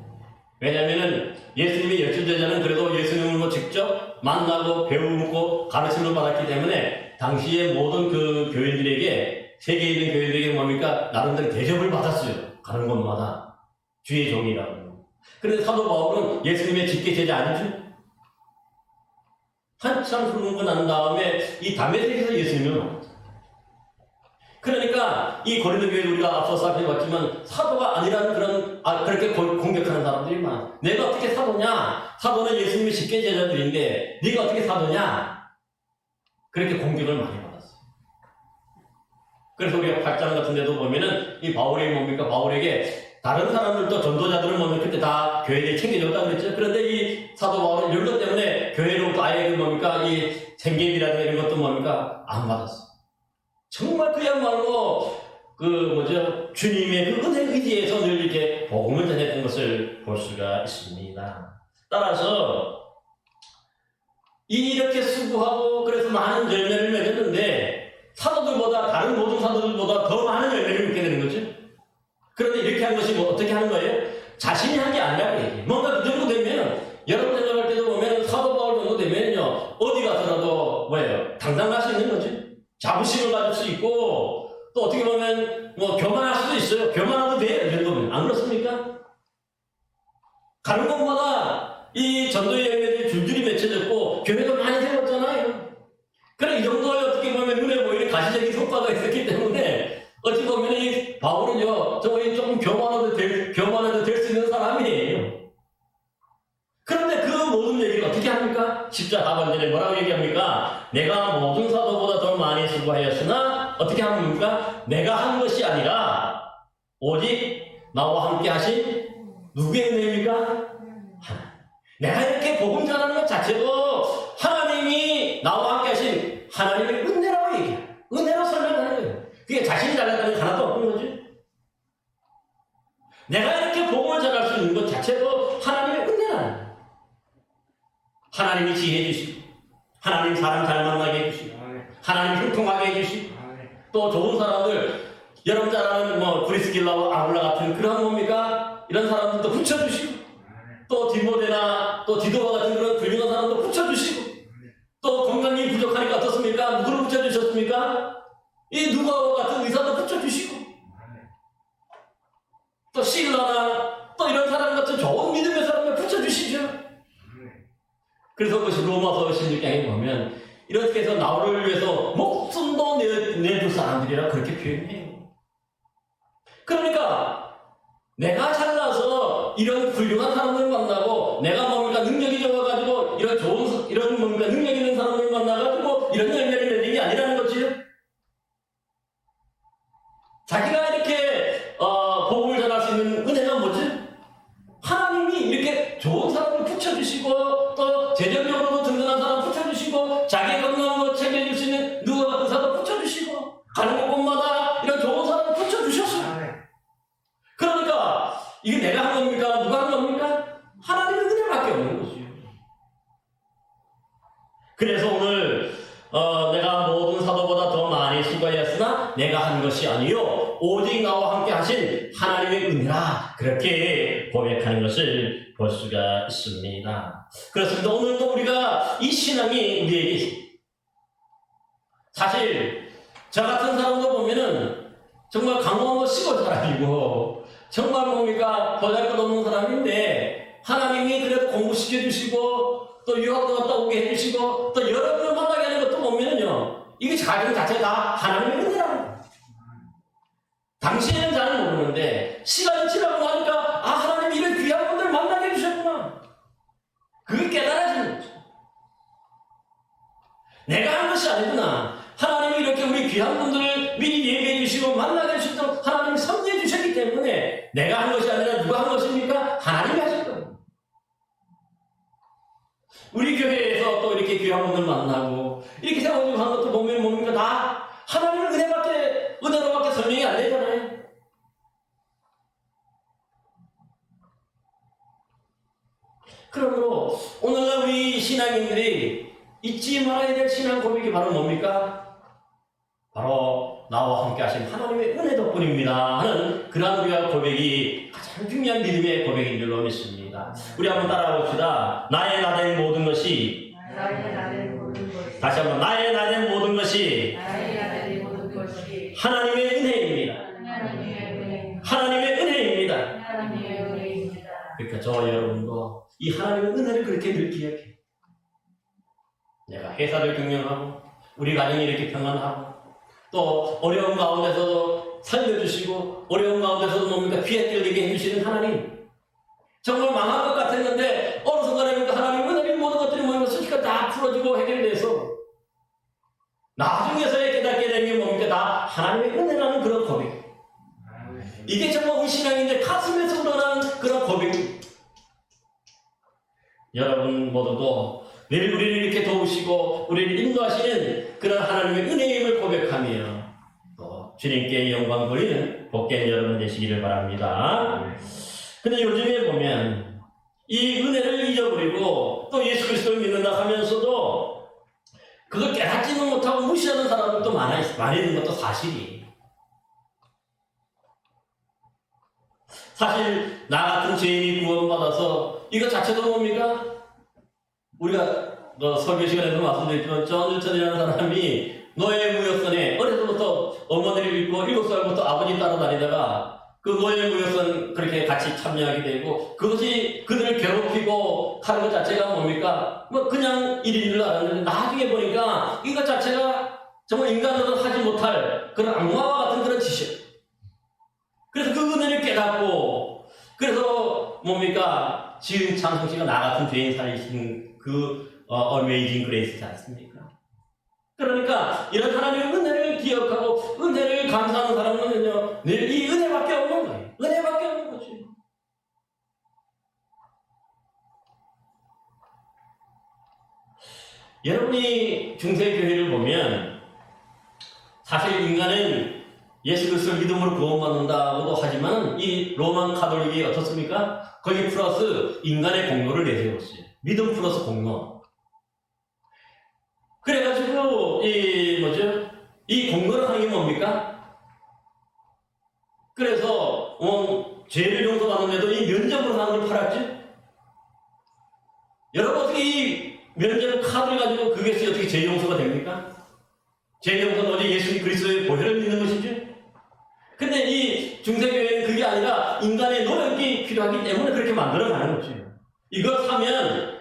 왜냐하면 예수님의 열주제자는 그래도 예수님을 직접 만나고 배우고 가르침을 받았기 때문에 당시의 모든 그 교인들에게 세계에 있는 교인들에게 뭡니까? 나름대로 대접을 받았어요. 가는 곳마다. 주의 종이라고. 그런데 사도 바울은 예수님의 직계 제자 아니죠? 한참 흐르고 난 다음에 이 다메섹에서 예수님을 만났어요. 그러니까 이 고린도 교회 우리가 앞서 살펴봤지만 사도가 아니라는 그런 그렇게 공격하는 사람들이 많아. 내가 어떻게 사도냐? 사도는 예수님의 직계 제자들인데 네가 어떻게 사도냐? 그렇게 공격을 많이 받았어요. 그래서 우리가 8장 같은 데도 보면은 이 바울이 뭡니까? 바울에게 다른 사람들도 전도자들은 뭡니까? 그때 다 교회에 챙겨줬다고 그랬죠. 그런데 이 사도 바울은 이런 것 때문에 교회로부터 아예 그 뭡니까? 이 생계비라든가 이런 것도 뭡니까? 안 받았어. 정말 그야말로 주님의 그 은혜 의지에서 늘 이렇게 복음을 전했던 것을 볼 수가 있습니다. 따라서 이렇게 수고하고 그래서 많은 열매를 맺었는데 사도들보다 다른 모든 사도들보다 더 많은 열매를 맺게 되는 거죠. 그런데 이렇게 한 것이 어떻게 하는 거예요? 자신이 한 게 아니라고 얘기해요. 뭔가 그 정도 되면 여러분 생각할 때도 보면 사도 바울 정도 되면요 어디 가서라도 당당할 수 있는 거죠. 자부심을 가질 수 있고 또 어떻게 보면 교만할 수도 있어요. 교만해도 돼요. 이 정도면. 안 그렇습니까? 가는 곳마다 이 전도의 열매들이 줄줄이 맺혀졌고 교회도 많이 세웠잖아요. 그래 이 정도에 어떻게 보면 눈에 보이는 가시적인 효과가 있었기 때문에 어찌 보면 이 바울은요 조금 교만해도 될 수 있는 사람이에요. 10장 하반절에 뭐라고 얘기합니까? 내가 모든 사도보다 더 많이 수고하였으나 어떻게 합니까? 내가 한 것이 아니라 오직 나와 함께 하신 누구의 은혜입니까? 하나님. 내가 이렇게 복음 전하는 것 자체도 하나님이 나와 함께 하신 하나님의 은혜라고 얘기해요. 은혜로 설명하는 거예요. 그게 자신이 잘났다는 게 하나도 없는 거지. 내가 이렇게 복음을 전할 수 있는 것 자체도 하나님의 은혜라는 거예요. 하나님이 지혜 주시고, 하나님 사람 잘 만나게 해주시고, 하나님 형통하게 해주시고, 또 좋은 사람들, 여러분 잘 아는 브리스길라와 아굴라 같은 그런 뭡니까? 이런 사람들도 붙여주시고, 또 디모데나 또 디도와 같은 그런 훌륭한 사람도 붙여주시고, 또 건강이 부족하니까 어떻습니까? 누구를 붙여주셨습니까? 이 누가와 같은 의사도 붙여주시고, 또 실라나 또 이런 사람 같은 좋은 믿음의 사람을 붙여주시죠. 그래서 그것이 로마서 16장에 보면 이렇게 해서 나를 위해서 목숨도 내줄 사람들이라 그렇게 표현해요. 그러니까 내가 잘나서 이런 훌륭한 사람들을 만나고 내가 뭡니까 능력이 좋아가지고 이런 좋은 이런 뭡니까 능력 있는 사람들을 만나가지고 이런 열매를 맺는 게 아니라는 거지요. 자기가 이렇게 복음을 전할 수 있는 은혜가 뭐지? 하나님이 이렇게 좋은 사람을 붙여주시고 또 재정적으로도 든든한 사람 붙여주시고 자기 건강한 거 챙겨줄 수 있는 누가 같은 사람 붙여주시고 가는 곳마다 이런 좋은 사람을 붙여주셨어요. 그러니까 이게 내가 한 겁니까? 누가 한 겁니까? 하나님의 은혜밖에 없는 거죠. 그래서 오늘 내가 모든 사도보다 더 많이 수고하였으나 내가 한 것이 아니요 오직 나와 함께 하신 하나님의 은혜라 그렇게 고백하는 것을 볼 수가 있습니다. 그렇습니다. 오늘도 우리가 이 신앙이 우리에게 있습니다. 사실 저 같은 사람도 보면은 정말 강원도 시골 사람이고 정말 뭡니까 보잘것없는 사람인데 하나님이 그래도 공부시켜주시고 또 유학도 갔다 오게 해주시고 또 여러분을 만나게 하는 것도 보면은요 이게 가정 자체가 다 하나님의 은혜라는 거예요. 당시에는 잘 모르는데 시간이 지나고 나니까 아 하나님이 이런 귀한 분들 만나게 해주셨구나 그게 깨달아지는 거죠. 내가 한 것이 아니구나. 하나님이 이렇게 우리 귀한 분들을 미리 얘기해 주시고 만나게 해주시도록 하나님이 섭리해 주셨기 때문에 내가 한 것이 아니라 누가 한 것입니까? 하나님이 하신 거예요. 우리 교회에서 또 이렇게 귀한 분들 만나고 이렇게 세워지고 한 것도 보면 뭡니까? 다 하나님의 은혜로밖에 설명이 안 되잖아요. 그러므로 오늘날 우리 신앙인들이 잊지 말아야 될 신앙 고백이 바로 뭡니까? 바로 나와 함께 하신 하나님의 은혜 덕분입니다 하는 그러한 우리가 고백이 가장 중요한 믿음의 고백인 줄로 믿습니다. 우리 한번 따라해 봅시다. 나의 나된 모든 것이 다시 한번 나의 나된 모든 것이 하나님의 은혜입니다. 하나님의 은혜입니다. 그러니까 저 여러분도 이 하나님의 은혜를 그렇게 늘 기억해요. 내가 회사를 경영하고 우리 가정이 이렇게 평안하고 또 어려운 가운데서도 살려주시고 어려운 가운데서도 뭡니까 귀에 끌리게 해주시는 하나님 정말 망할 것 같았는데 어느 순간에 하나님 은혜를 모든 것들이 뭡니까 솔직히 다 풀어지고 해결돼서 나중에서야 깨닫게 된 게 뭡니까 다 하나님의 은혜라는 그런 고백 이게 정말 우리 신앙인데 가슴에서 우러나는 그런 고백입니다. 여러분 모두도 늘 우리를 이렇게 도우시고 우리를 인도하시는 그런 하나님의 은혜임을 고백하며 또 주님께 영광 돌리는 복된 여러분 되시기를 바랍니다. 근데 요즘에 보면 이 은혜를 잊어버리고 또 예수 그리스도를 믿는다 하면서도 그걸 깨닫지는 못하고 무시하는 사람들도 많이 있는 것도 사실이에요. 사실 나 같은 죄인이 구원받아서 이거 자체도 뭡니까? 우리가 설교 시간에도 말씀드렸지만 전일천이라는 사람이 노예 무역선에 어려서부터 어머니를 잃고 7살부터 아버지 따라다니다가 그 노예 무역선 그렇게 같이 참여하게 되고 그것이 그들을 괴롭히고 하는 것 자체가 뭡니까? 그냥 일인 줄 알았는데 나중에 보니까 이것 자체가 정말 인간으로는 하지 못할 그런 악마와 같은 그런 짓이에요. 그래서 그 은혜를 깨닫고 그래서 뭡니까? 지금 창성씨가 나 같은 죄인 살리신 그 어메이징 그레이스지 않습니까? 그러니까 이런 하나님의 은혜를 기억하고 은혜를 감사하는 사람은요 늘 이 은혜밖에 없는 거예요. 은혜밖에 없는 거지. 여러분이 중세교회를 보면 사실 인간은 예수 그리스도를 믿음으로 구원받는다고도 하지만 이 로만 카톨릭이 어떻습니까? 거기 플러스 인간의 공로를 내세웠어요. 믿음 플러스 공로. 그래가지고 이 공로를 하는 게 뭡니까? 그래서 죄를 용서받는데도 이 면접으로 하는 걸 팔았지? 여러분 어떻게 이 면접 카드를 가지고 그것이 어떻게 죄 용서가 됩니까? 죄 용서는 어디 예수 그리스도의 보혈을 믿는 것이지? 근데 이 중세교회는 그게 아니라 인간의 노력이 필요하기 때문에 그렇게 만들어가는 거지. 이거 사면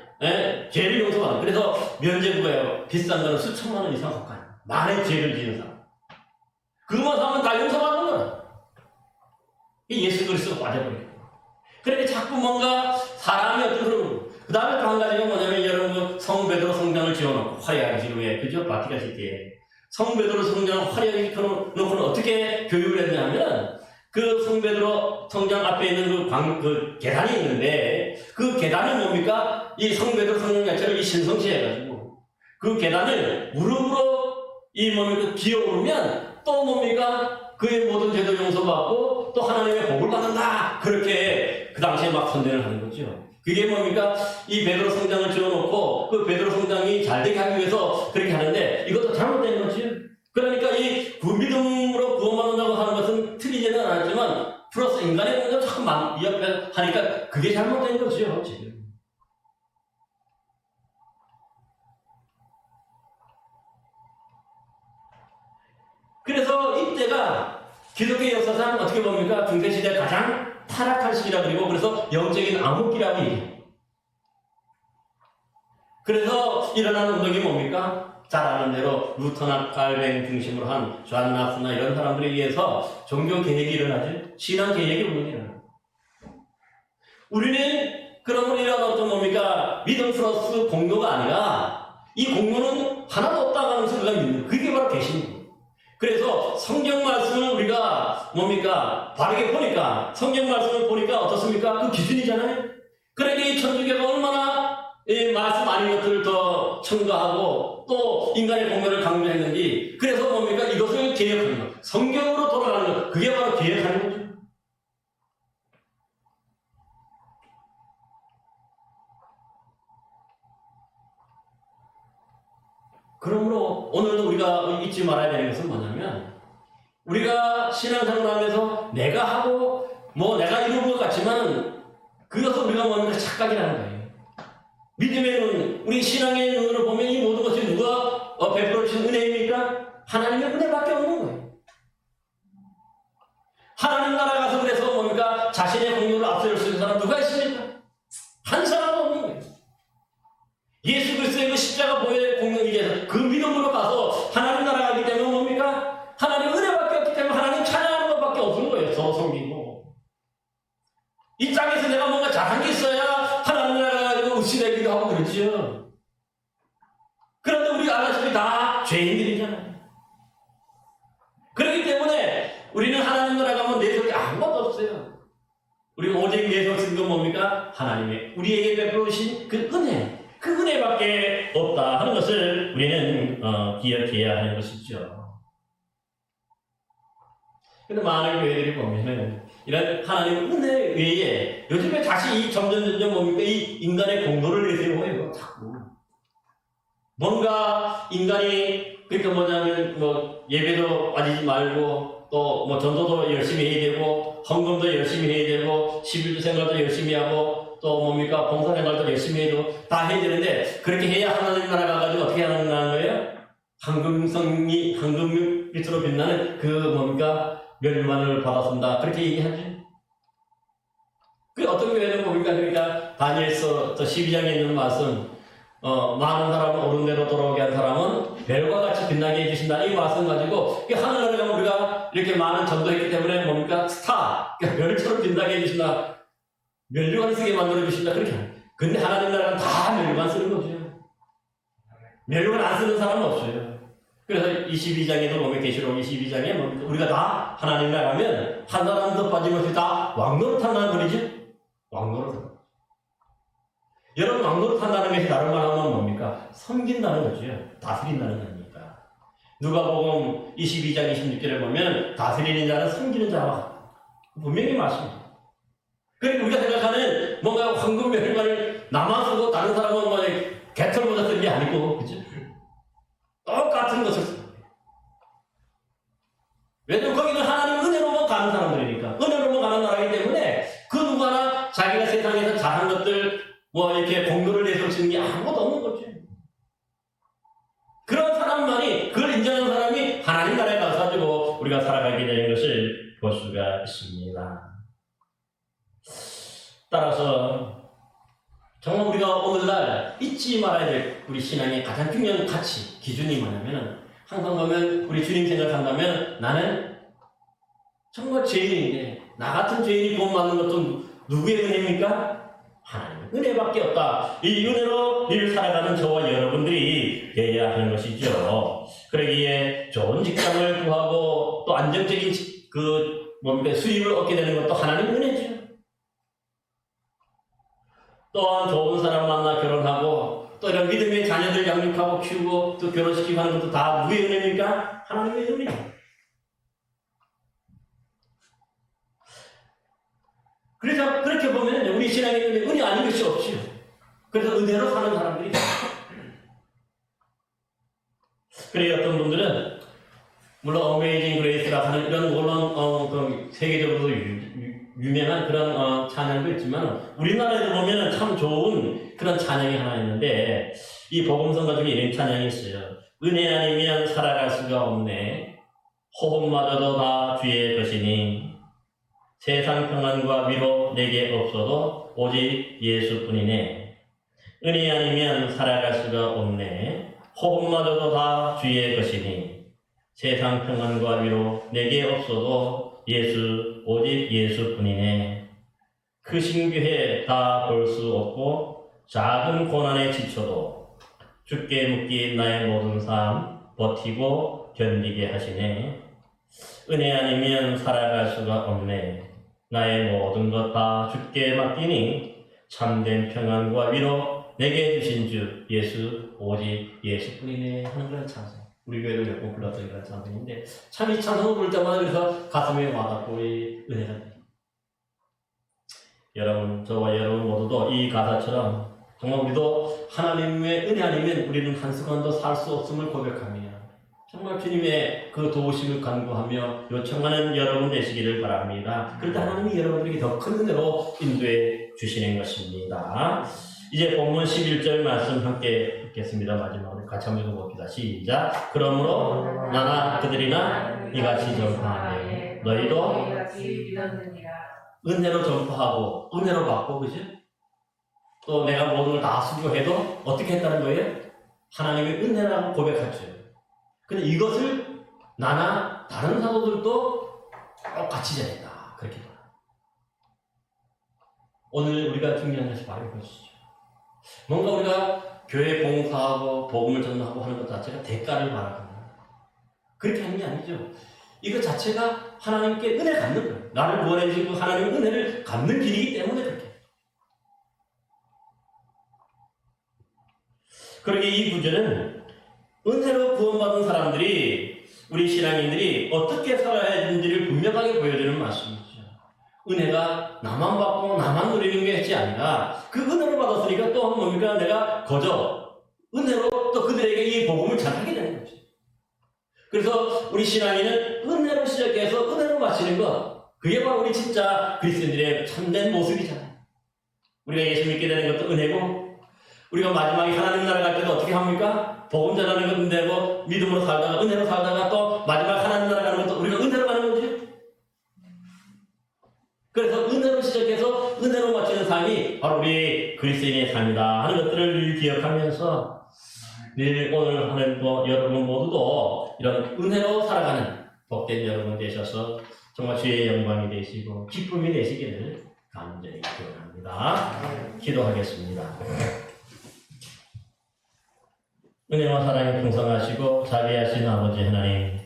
죄를 용서받는. 그래서 면제부가요 비싼 거는 수천만 원 이상 가까이. 많은 죄를 지은 사람. 그것만 사면 다 용서받는 거야. 예수 그리스도가 빠져버리고. 그러니까 자꾸 뭔가 사람이 어떤 그 다음에 또 한 가지가 뭐냐면 여러분 성 베드로 성당을 지어놓고 화려하게 지금 그죠? 바티칸 시티에 성 베드로 성당을 화려하게 지어놓고는 어떻게 교육을 했냐면 그 성 베드로 성당 앞에 있는 그 계단이 있는데 그 계단은 뭡니까? 이 성 베드로 성당 자체를 이 신성시해가지고 그 계단을 무릎으로 기어오르면 또 뭡니까? 그의 모든 죄도 용서받고 또 하나님의 복을 받는다. 그렇게 그 당시에 막 선전을 하는 거죠. 그게 뭡니까? 이 베드로 성당을 지어놓고 그 베드로 성당이 잘 되게 하기 위해서 그렇게 하는데 이것도 잘못된 거지. 그러니까 이 믿음으로 구원받는다고 하는 것은 틀리지는 않았지만 플러스 인간의 공을 자꾸 하니까 그게 잘못된 거죠. 지금. 그래서 이때가 기독교 역사상 어떻게 봅니까? 중세시대 가장 타락한 시기라 그리고 그래서 영적인 암흑기라고 얘기해요. 그래서 일어난 운동이 뭡니까? 잘 아는 대로 루터나 칼뱅 중심으로 한 존 나스나 이런 사람들에 의해서 종교 개혁이 일어나죠. 신앙 개혁이 일어나요. 우리는 그러면 이런 어떤 뭡니까? 믿음 플러스 공로가 아니라 이 공로는 하나도 없다고 하는 것을 우리가 믿는 그게 바로 계시입니다. 그래서 성경 말씀을 우리가 뭡니까? 바르게 보니까 성경 말씀을 보니까 어떻습니까? 그 기준이잖아요. 그러니까 이 천주교가 얼마나 이 말씀 아닌 것들을 더 첨가하고 또 인간의 공로를 강조했는지 그래서 뭡니까? 이것을 개혁하는 것. 성경으로 돌아가는 것. 그게 바로 개혁하는 거죠. 그러므로 오늘도 우리가 잊지 말아야 되는 것은 뭐냐면 우리가 신앙생활하면서 내가 하고 내가 이룬 것 같지만 그것은 우리가 뭡니까? 착각이라는 거예요. 믿음의 눈, 우리 신앙의 눈으로 보면 이 모든 것이 누가 베풀어 주신 은혜입니까? 하나님의 은혜밖에 없는 거예요. 하나님 나라 가서 그래서 뭡니까? 자신의 공로를 앞세울 수 있는 사람 누가 있습니까? 한 사람도 없는 거예요. 예수 그리스도의 그 십자가 보혈의 공로이기에서 그 믿음으로 가서 하나님 나라 가기 때문에 뭡니까? 하나님 은혜밖에 없기 때문에 하나님 찬양하는 것밖에 없는 거예요. 저 섬기고. 이 땅에서 내가 뭔가 잘한 게 있어야 하나님 나라 가지고 의심되기도 하고 그렇지요. 그런데 우리 아다시피 다 죄인들이잖아요. 그렇기 때문에 우리는 하나님 나라 가면 내세울 게 아무것도 없어요. 우리 오직 내세울 수 있는 건 뭡니까? 하나님의 우리에게 베풀어 주신 그 은혜. 그 은혜밖에 없다 하는 것을 우리는 기억해야 하는 것이죠. 근데 많은 교회들이 보면은 이런 하나님 은혜 외에 요즘에 다시 점점 뭡니까? 이 인간의 공로를 내세워요. 자꾸. 뭔가 인간이 그러니까 뭐냐면 예배도 빠지지 말고 또 전도도 열심히 해야 되고 헌금도 열심히 해야 되고 11조 생활도 열심히 하고 또 뭡니까? 봉사생활도 열심히 해도 다 해야 되는데 그렇게 해야 하나님 나라 가가지고 어떻게 하는 거예요? 황금 밑으로 빛나는 그 뭡니까? 멸류관을 받았습니다. 그렇게 얘기하죠. 그 어떤 교회는 뭡니까? 그러니까 다니엘서 12장에 있는 말씀 많은 사람은 옳은 대로 돌아오게 한 사람은 별과 같이 빛나게 해주신다. 이 말씀 가지고 하늘에 가면 우리가 이렇게 많은 전도했기 때문에 뭡니까? 스타, 별처럼 빛나게 해주신다. 멸류관 쓰게 만들어주신다. 그렇게 하는. 근데 하나님 나라는 다 멸류관 쓰는 거죠. 면류관 안 쓰는 사람은 없어요. 그래서 22장에도 보면 계시록 22장에 우리가 다 하나님 나라면 한 사람도 빠짐없이 다 왕노릇한다는 거리죠. 왕노릇. 여러분 왕노릇한다는 것이 다른 말하면 뭡니까? 섬긴다는 거죠. 다스린다는 겁니다. 누가복음 22장 26절에 보면 다스리는 자는 섬기는 자와 분명히 말씀입니다. 그러니까 우리가 생각하는 뭔가 황금 면류관을 나만 쓰고 다른 사람은 뭐 개털보다 쓴 게 아니고, 그죠? 똑같은 것을 씁니다. 왜냐면 거기는 하나님 은혜로만 가는 사람들이니까, 은혜로만 가는 나라이기 때문에 그 누구 하나 자기가 세상에서 잘한 것들 뭐 이렇게 공로를 내서 쓰는 게 아무것도 없는 거죠. 그런 사람만이, 그걸 인정하는 사람이 하나님 나라에 가서 우리가 살아가게 되는 것을 볼 수가 있습니다. 따라서 정말 우리가 오늘날 잊지 말아야 될 우리 신앙의 가장 중요한 가치, 기준이 뭐냐면 항상 보면 우리 주님 생각한다면 나는 정말 죄인인데 나 같은 죄인이 구원받는 것도 누구의 은혜입니까? 하나님의 은혜밖에 없다. 이 은혜로 늘 살아가는 저와 여러분들이 되어야 하는 것이죠. 그러기에 좋은 직장을 구하고 또 안정적인 수입을 얻게 되는 것도 하나님의 은혜죠. 또한 좋은 사람 만나 결혼하고 또 이런 믿음의 자녀들 양육하고 키우고 또 결혼시키고 하는 것도 다 누구의 은혜입니까? 하나님의 은혜입니다. 그래서 그렇게 보면 우리 신앙의 은혜 아닌 것이 없지요. 그래서 은혜로 사는 사람들이 그래 어떤 분들은 물론 어메이징 그레이스라 하는 이런 물론 세계적으로 유명한 그런 찬양도 있지만 우리나라에도 보면 참 좋은 그런 찬양이 하나 있는데 이 복음성가 중에 이런 찬양이 있어요. 은혜 아니면 살아갈 수가 없네. 호흡마저도 다 주의 것이니 세상 평안과 위로 내게 없어도 오직 예수뿐이네. 은혜 아니면 살아갈 수가 없네. 호흡마저도 다 주의 것이니 세상 평안과 위로 내게 없어도 오직 예수뿐이네. 크신 교회 다 볼 수 없고 작은 고난에 지쳐도 주께 묶인 나의 모든 삶 버티고 견디게 하시네. 은혜 아니면 살아갈 수가 없네. 나의 모든 것 다 주께 맡기니 참된 평안과 위로 내게 주신 주 예수 오직 예수뿐이네 하는 그런 찬송. 우리 교회도 몇 번 불렀던 그런 찬송인데 참 이 찬송을 부를 때마다 그래서 가슴에 와닿고 이 은혜가 돼요. 여러분, 저와 여러분 모두도 이 가사처럼 정말 우리도 하나님의 은혜 아니면 우리는 한순간도 살 수 없음을 고백합니다. 정말 주님의 그 도우심을 간구하며 요청하는 여러분 되시기를 바랍니다. 그럴 때 하나님이 여러분들에게 더 큰 은혜로 인도해 주시는 것입니다. 이제 본문 11절 말씀 함께 읽겠습니다. 마지막으로 같이 한번 읽어봅시다. 시작. 그러므로 나나 그들이나 이같이 전파하며 너희도 은혜로 전파하고 은혜로 받고, 그죠? 또 내가 모든 걸 다 수고해도 어떻게 했다는 거예요? 하나님의 은혜라고 고백하죠. 근데 이것을 나나 다른 사도들도 똑같이 전했다. 그렇게 봐요. 오늘 우리가 중요한 것이 바로 이것이죠. 뭔가 우리가 교회 봉사하고 복음을 전하고 하는 것 자체가 대가를 바라거나 그렇게 하는 게 아니죠. 이거 자체가 하나님께 은혜를 갚는 거예요. 나를 구원해 주시고 하나님의 은혜를 갚는 길이기 때문에 그렇게. 그러게 이 구절은 은혜로 구원받은 사람들이, 우리 신앙인들이 어떻게 살아야 하는지를 분명하게 보여주는 말씀이죠. 은혜가 나만 받고 나만 누리는 것이 아니라 그 은혜로 받았으니까 또 뭡니까? 내가 거저 은혜로 또 그들에게 이 복음을 전하게 되는 거죠. 그래서 우리 신앙인은 은혜로 시작해서 은혜로 마치는 것, 그게 바로 우리 진짜 그리스도인들의 참된 모습이잖아요. 우리가 예수 믿게 되는 것도 은혜고, 우리가 마지막에 하나님 나라 갈 때도 어떻게 합니까? 복음 전하는 것도 은혜고, 믿음으로 살다가 은혜로 살다가 또 마지막 하나님 나라 가는 것도 우리가 은혜로 가는 거죠. 그래서 은혜로 시작해서 은혜로 마치는 삶이 바로 우리 그리스도인의 삶이다 하는 것들을 늘 기억하면서 늘 오늘 하는 여러분 모두도 이런 은혜로 살아가는 복된 여러분 되셔서 정말 주의 영광이 되시고 기쁨이 되시기를 간절히 기원합니다. 기도하겠습니다. 은혜와 사랑이 풍성하시고 자비하신 아버지 하나님,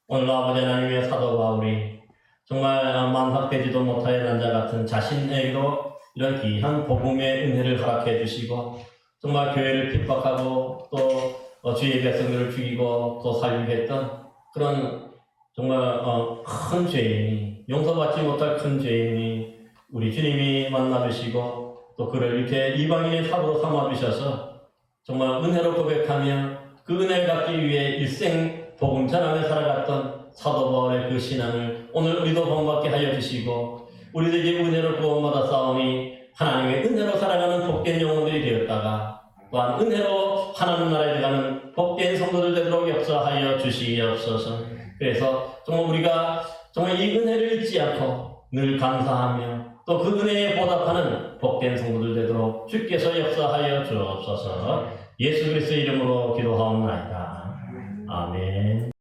오늘 아버지 하나님의 사도 바울이 정말 만삭되지도 못하여 난자 같은 자신에게도 이런 귀한 복음의 은혜를 허락해 주시고 정말 교회를 핍박하고 또 주의 백성들을 죽이고 또 살리게 했던 그런 정말 큰 죄인이, 용서받지 못할 큰 죄인이 우리 주님이 만나주시고 또 그를 이렇게 이방인의 삽으로 삼아주셔서 정말 은혜로 고백하며 그 은혜를 갖기 위해 일생 복음 전하며 살아갔던 사도 바울의 그 신앙을 오늘 우리도 본받게 하여 주시고 우리도 이제 은혜로 구원받아 싸우니 하나님의 은혜로 살아가는 복된 영혼들이 되었다가 또한 은혜로 하나님 나라에 들어가는 복된 성도들 되도록 역사하여 주시옵소서. 그래서 정말 우리가 정말 이 은혜를 잊지 않고 늘 감사하며 또 그 은혜에 보답하는 복된 성도들 되도록 주께서 역사하여 주옵소서. 예수 그리스도의 이름으로 기도하옵나이다. 아멘.